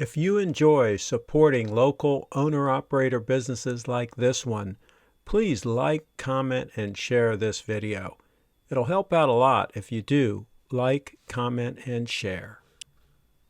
If you enjoy supporting local owner-operator businesses like this one, please like, comment, and share this video. It'll help out a lot if you do like, comment, and share.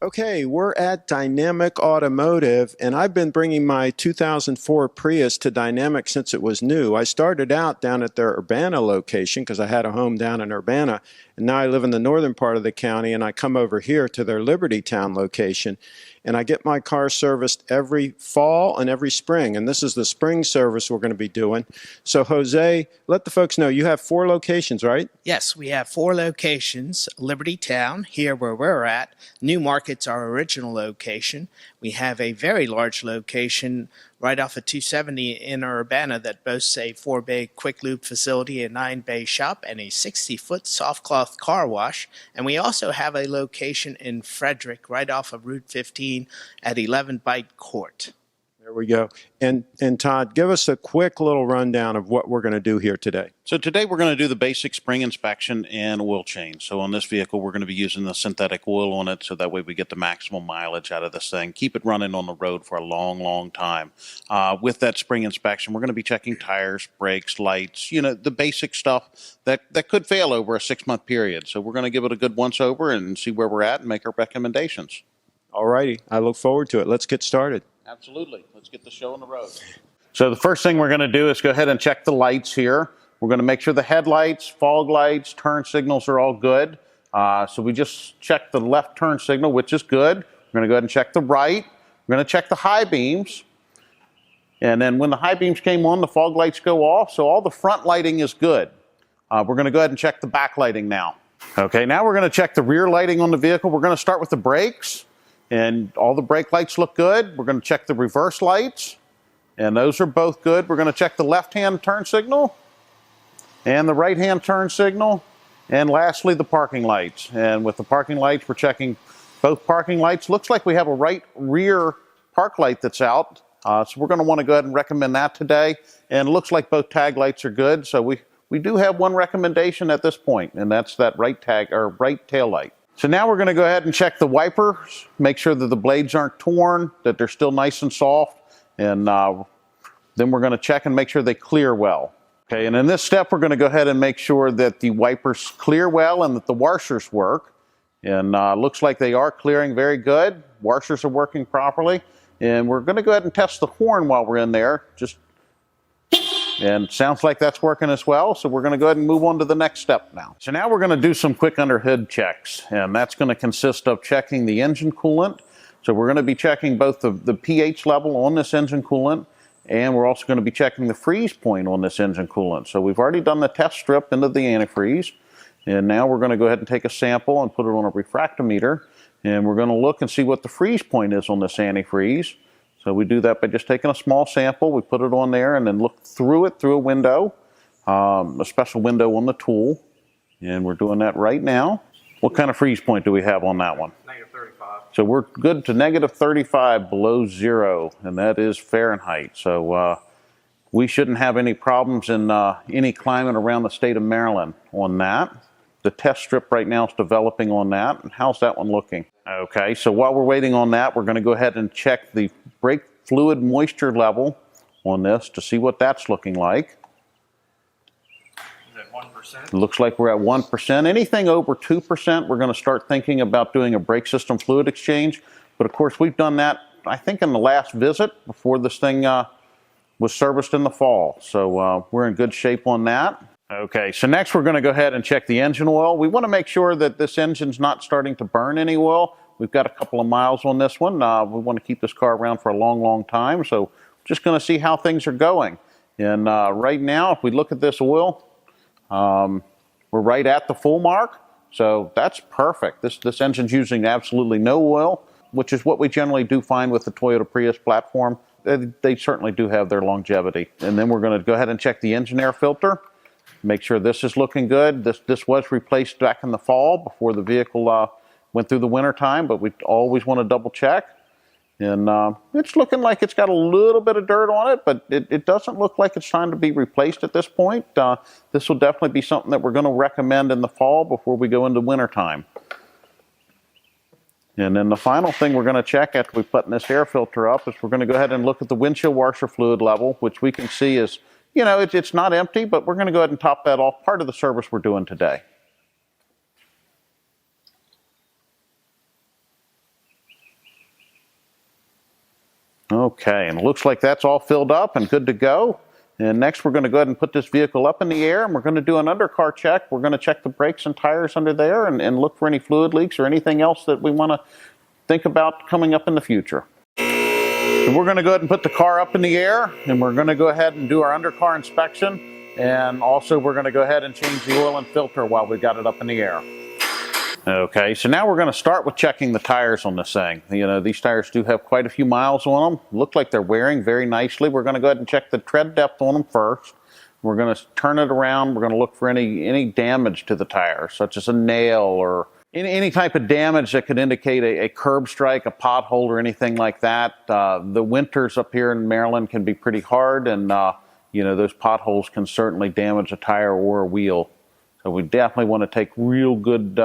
Okay, we're at Dynamic Automotive, and I've been bringing my 2004 Prius to Dynamic since it was new. I started out down at their Urbana location because I had a home down in Urbana, and now I live in the northern part of the county, and I come over here to their Liberty Town location, and I get my car serviced every fall and every spring, and this is the spring service we're going to be doing. So, Jose, let the folks know, you have 4 locations, right? Yes, we have 4 locations. Liberty Town, here where we're at. New Market's our original location. We have a very large location right off of 270 in Urbana that boasts a 4-bay quick lube facility, a 9-bay shop, and a 60-foot soft cloth car wash. And we also have a location in Frederick right off of Route 15 at 11 Byte Court. There we go. And Todd, give us a quick little rundown of what we're going to do here today. So today we're going to do the basic spring inspection and oil change. So on this vehicle, we're going to be using the synthetic oil on it so that way we get the maximum mileage out of this thing. Keep it running on the road for a long, long time. With that spring inspection, we're going to be checking tires, brakes, lights, you know, the basic stuff that could fail over a 6-month period. So we're going to give it a good once over and see where we're at and make our recommendations. All righty. I look forward to it. Let's get started. Absolutely. Let's get the show on the road. So the first thing we're going to do is go ahead and check the lights here. We're going to make sure the headlights, fog lights, turn signals are all good. So we just checked the left turn signal, which is good. We're going to go ahead and check the right. We're going to check the high beams. And then when the high beams came on, the fog lights go off. So all the front lighting is good. We're going to go ahead and check the back lighting now. Okay, now we're going to check the rear lighting on the vehicle. We're going to start with the brakes. And all the brake lights look good. We're going to check the reverse lights, and those are both good. We're going to check the left-hand turn signal and the right-hand turn signal, and lastly, the parking lights. And with the parking lights, we're checking both parking lights. Looks like we have a right rear park light that's out, so we're going to want to go ahead and recommend that today. And it looks like both tag lights are good, so we do have one recommendation at this point, and that's that right tag or right tail light. So now we're going to go ahead and check the wipers, make sure that the blades aren't torn, that they're still nice and soft, and then we're going to check and make sure they clear well. Okay, and in this step, we're going to go ahead and make sure that the wipers clear well and that the washers work. And looks like they are clearing very good. Washers are working properly. And we're going to go ahead and test the horn while we're in there. And sounds like that's working as well, so we're going to go ahead and move on to the next step now. So now we're going to do some quick under hood checks, and that's going to consist of checking the engine coolant. So we're going to be checking both the pH level on this engine coolant, and we're also going to be checking the freeze point on this engine coolant. So we've already done the test strip into the antifreeze, and now we're going to go ahead and take a sample and put it on a refractometer, and we're going to look and see what the freeze point is on this antifreeze. So we do that by just taking a small sample, we put it on there, and then look through it through a window, a special window on the tool. And we're doing that right now. What kind of freeze point do we have on that one? -35. So we're good to -35 below 0, and that is Fahrenheit. So we shouldn't have any problems in any climate around the state of Maryland on that. The test strip right now is developing on that. And how's that one looking? Okay, so while we're waiting on that, we're going to go ahead and check the brake fluid moisture level on this to see what that's looking like. Is that 1%? It looks like we're at 1%. Anything over 2%, we're going to start thinking about doing a brake system fluid exchange. But of course, we've done that, I think, in the last visit before this thing was serviced in the fall. So we're in good shape on that. Okay, so next we're going to go ahead and check the engine oil. We want to make sure that this engine's not starting to burn any oil. We've got a couple of miles on this one. We want to keep this car around for a long, long time. So just going to see how things are going. And right now, if we look at this oil, we're right at the full mark. So that's perfect. This engine's using absolutely no oil, which is what we generally do find with the Toyota Prius platform. They certainly do have their longevity. And then we're going to go ahead and check the engine air filter. Make sure this is looking good. This was replaced back in the fall before the vehicle went through the winter time, but we always want to double check. And it's looking like it's got a little bit of dirt on it, but it doesn't look like it's time to be replaced at this point. This will definitely be something that we're going to recommend in the fall before we go into winter time. And then the final thing we're going to check after we put this air filter up is we're going to go ahead and look at the windshield washer fluid level, which we can see is, you know, it's not empty, but we're going to go ahead and top that off, part of the service we're doing today. Okay, and it looks like that's all filled up and good to go. And next we're going to go ahead and put this vehicle up in the air, and we're going to do an undercar check. We're going to check the brakes and tires under there and look for any fluid leaks or anything else that we want to think about coming up in the future. So we're going to go ahead and put the car up in the air, and we're going to go ahead and do our undercar inspection. And also we're going to go ahead and change the oil and filter while we've got it up in the air. Okay, so now we're going to start with checking the tires on this thing. You know, these tires do have quite a few miles on them. Look like they're wearing very nicely. We're going to go ahead and check the tread depth on them first. We're going to turn it around. We're going to look for any damage to the tires, such as a nail or any type of damage that could indicate a curb strike, a pothole, or anything like that. The winters up here in Maryland can be pretty hard, and you know, those potholes can certainly damage a tire or a wheel. So we definitely want to take real good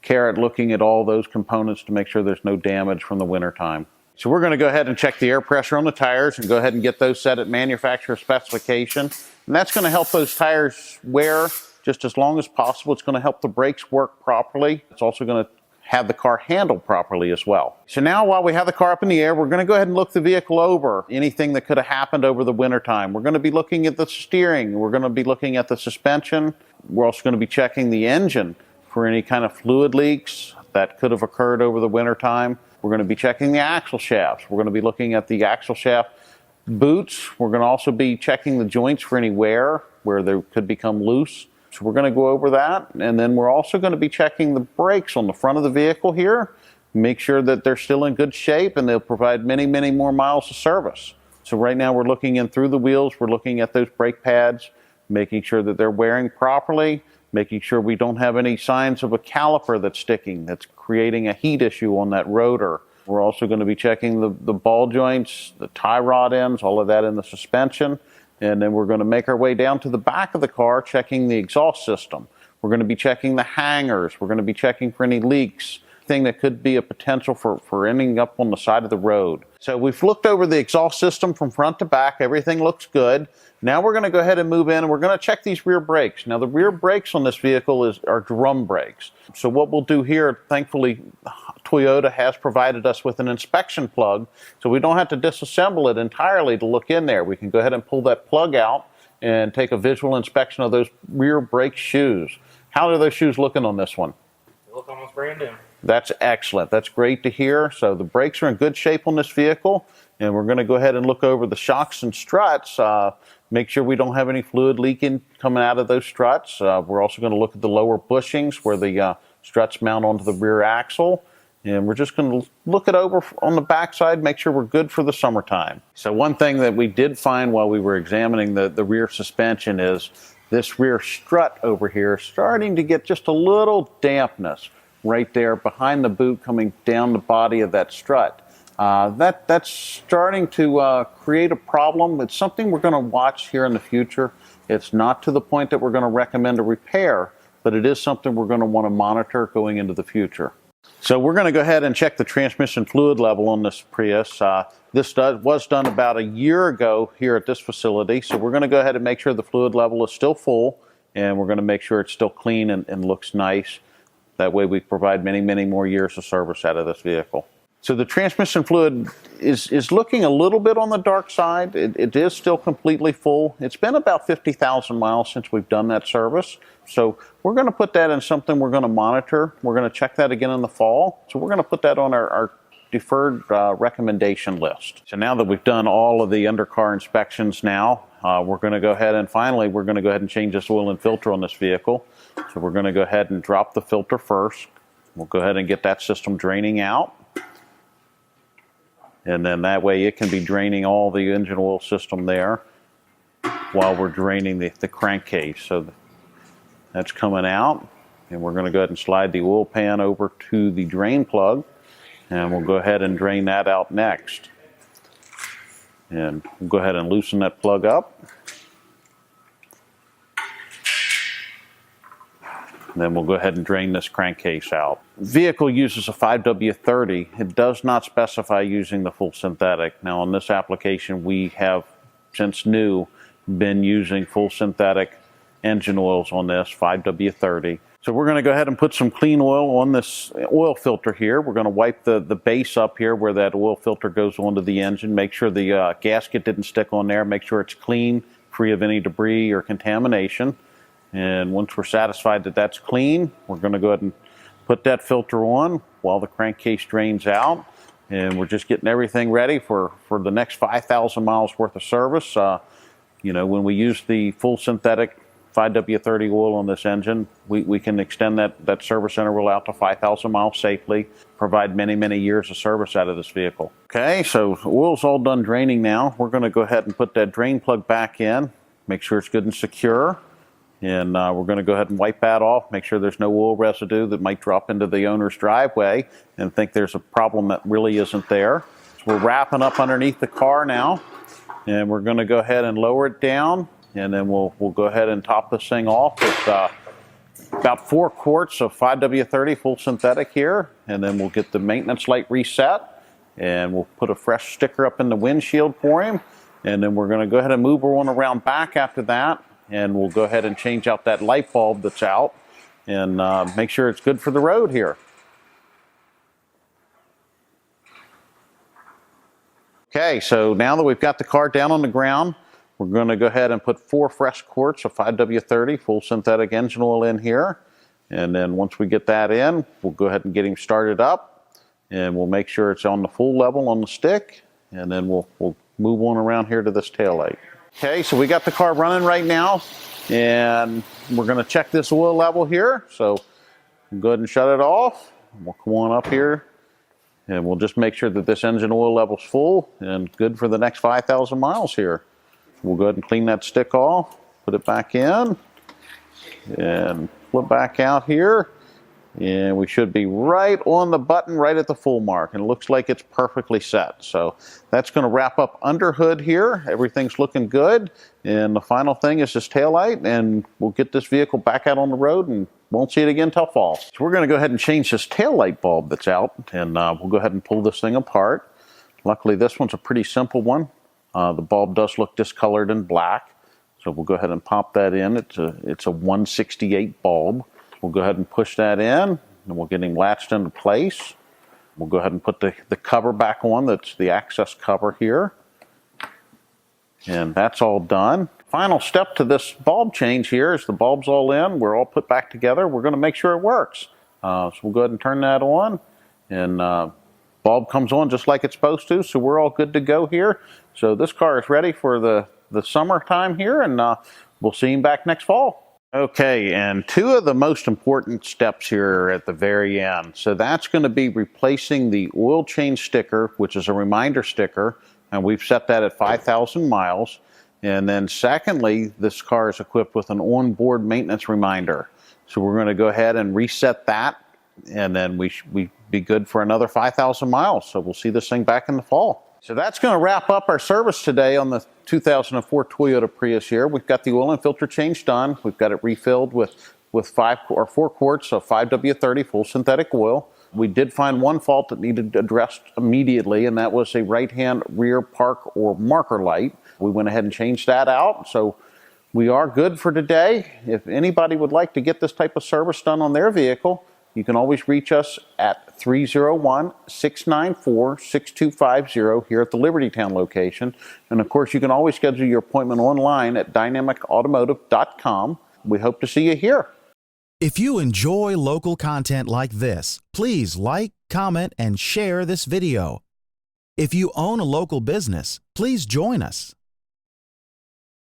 care at looking at all those components to make sure there's no damage from the winter time. So we're going to go ahead and check the air pressure on the tires and go ahead and get those set at manufacturer specification. And that's going to help those tires wear just as long as possible. It's going to help the brakes work properly. It's also going to have the car handled properly as well. So now while we have the car up in the air, we're going to go ahead and look the vehicle over. Anything that could have happened over the winter time. We're going to be looking at the steering. We're going to be looking at the suspension. We're also going to be checking the engine for any kind of fluid leaks that could have occurred over the winter time. We're going to be checking the axle shafts. We're going to be looking at the axle shaft boots. We're going to also be checking the joints for any wear where they could become loose. So we're going to go over that. And then we're also going to be checking the brakes on the front of the vehicle here. Make sure that they're still in good shape and they'll provide many, many more miles of service. So right now we're looking in through the wheels. We're looking at those brake pads, making sure that they're wearing properly, making sure we don't have any signs of a caliper that's sticking, that's creating a heat issue on that rotor. We're also going to be checking the ball joints, the tie rod ends, all of that in the suspension. And then we're going to make our way down to the back of the car, checking the exhaust system. We're going to be checking the hangers. We're going to be checking for any leaks, thing that could be a potential for ending up on the side of the road. So we've looked over the exhaust system from front to back. Everything looks good. Now we're going to go ahead and move in and we're going to check these rear brakes. Now the rear brakes on this vehicle are drum brakes. So what we'll do here, thankfully Toyota has provided us with an inspection plug, so we don't have to disassemble it entirely to look in there. We can go ahead and pull that plug out and take a visual inspection of those rear brake shoes. How are those shoes looking on this one? They look almost brand new. That's excellent. That's great to hear. So the brakes are in good shape on this vehicle, and we're going to go ahead and look over the shocks and struts, make sure we don't have any fluid leaking coming out of those struts. We're also going to look at the lower bushings where the struts mount onto the rear axle, and we're just going to look it over on the backside, make sure we're good for the summertime. So one thing that we did find while we were examining the rear suspension is this rear strut over here starting to get just a little dampness right there behind the boot coming down the body of that strut. That's starting to create a problem. It's something we're going to watch here in the future. It's not to the point that we're going to recommend a repair, but it is something we're going to want to monitor going into the future. So we're going to go ahead and check the transmission fluid level on this Prius. This was done about a year ago here at this facility, so we're going to go ahead and make sure the fluid level is still full, and we're going to make sure it's still clean and looks nice. That way we provide many, many more years of service out of this vehicle. So the transmission fluid is looking a little bit on the dark side. It is still completely full. It's been about 50,000 miles since we've done that service. So we're going to put that in something we're going to monitor. We're going to check that again in the fall. So we're going to put that on our deferred recommendation list. So now that we've done all of the undercar inspections now, we're going to go ahead and finally we're going to go ahead and change this oil and filter on this vehicle. So we're going to go ahead and drop the filter first. We'll go ahead and get that system draining out. And then that way it can be draining all the engine oil system there while we're draining the crankcase. So that's coming out. And we're going to go ahead and slide the oil pan over to the drain plug. And we'll go ahead and drain that out next. And we'll go ahead and loosen that plug up. And then we'll go ahead and drain this crankcase out. Vehicle uses a 5W30. It does not specify using the full synthetic. Now on this application, we have, since new, been using full synthetic engine oils on this 5W30. So we're going to go ahead and put some clean oil on this oil filter here. We're going to wipe the base up here where that oil filter goes onto the engine. Make sure the gasket didn't stick on there. Make sure it's clean, free of any debris or contamination. And once we're satisfied that that's clean, we're going to go ahead and put that filter on while the crankcase drains out. And we're just getting everything ready for the next 5,000 miles worth of service. You know, when we use the full synthetic 5W30 oil on this engine, we can extend that service interval out to 5,000 miles safely, provide many, many years of service out of this vehicle. Okay, so the oil's all done draining now. We're going to go ahead and put that drain plug back in, make sure it's good and secure. And we're going to go ahead and wipe that off, make sure there's no oil residue that might drop into the owner's driveway and think there's a problem that really isn't there. So we're wrapping up underneath the car now, and we're going to go ahead and lower it down, and then we'll go ahead and top this thing off with about 4 quarts of 5W30 full synthetic here, and then we'll get the maintenance light reset, and we'll put a fresh sticker up in the windshield for him, and then we're going to go ahead and move her on around back after that. And we'll go ahead and change out that light bulb that's out and make sure it's good for the road here. Okay, so now that we've got the car down on the ground, we're going to go ahead and put 4 fresh quarts of 5W30 full synthetic engine oil in here. And then once we get that in, we'll go ahead and get him started up. And we'll make sure it's on the full level on the stick. And then we'll move on around here to this taillight. Okay, so we got the car running right now, and we're going to check this oil level here. So go ahead and shut it off. We'll come on up here, and we'll just make sure that this engine oil level's full and good for the next 5,000 miles here. We'll go ahead and clean that stick off, put it back in, and flip back out here. And we should be right on the button, right at the full mark. And it looks like it's perfectly set. So that's going to wrap up under hood here. Everything's looking good. And the final thing is this taillight. And we'll get this vehicle back out on the road and won't see it again till fall. So we're going to go ahead and change this taillight bulb that's out. And we'll go ahead and pull this thing apart. Luckily, this one's a pretty simple one. The bulb does look discolored and black. So we'll go ahead and pop that in. It's a 168 bulb. We'll go ahead and push that in, and we'll get him latched into place. We'll go ahead and put the cover back on. That's the access cover here. And that's all done. Final step to this bulb change here is the bulb's all in. We're all put back together. We're going to make sure it works. So we'll go ahead and turn that on. And bulb comes on just like it's supposed to. So we're all good to go here. So this car is ready for the summertime here. And we'll see him back next fall. Okay, and 2 of the most important steps here at the very end. So that's going to be replacing the oil change sticker, which is a reminder sticker, and we've set that at 5,000 miles. And then secondly, this car is equipped with an onboard maintenance reminder. So we're going to go ahead and reset that, and then we be good for another 5,000 miles. So we'll see this thing back in the fall. So that's going to wrap up our service today on the 2004 Toyota Prius here. We've got the oil and filter change done. We've got it refilled with 4 quarts of 5W30 full synthetic oil. We did find one fault that needed addressed immediately, and that was a right-hand rear park or marker light. We went ahead and changed that out. So we are good for today. If anybody would like to get this type of service done on their vehicle, you can always reach us at 301-694-6250 here at the Libertytown location. And of course, you can always schedule your appointment online at dynamicautomotive.com. We hope to see you here. If you enjoy local content like this, please like, comment, and share this video. If you own a local business, please join us.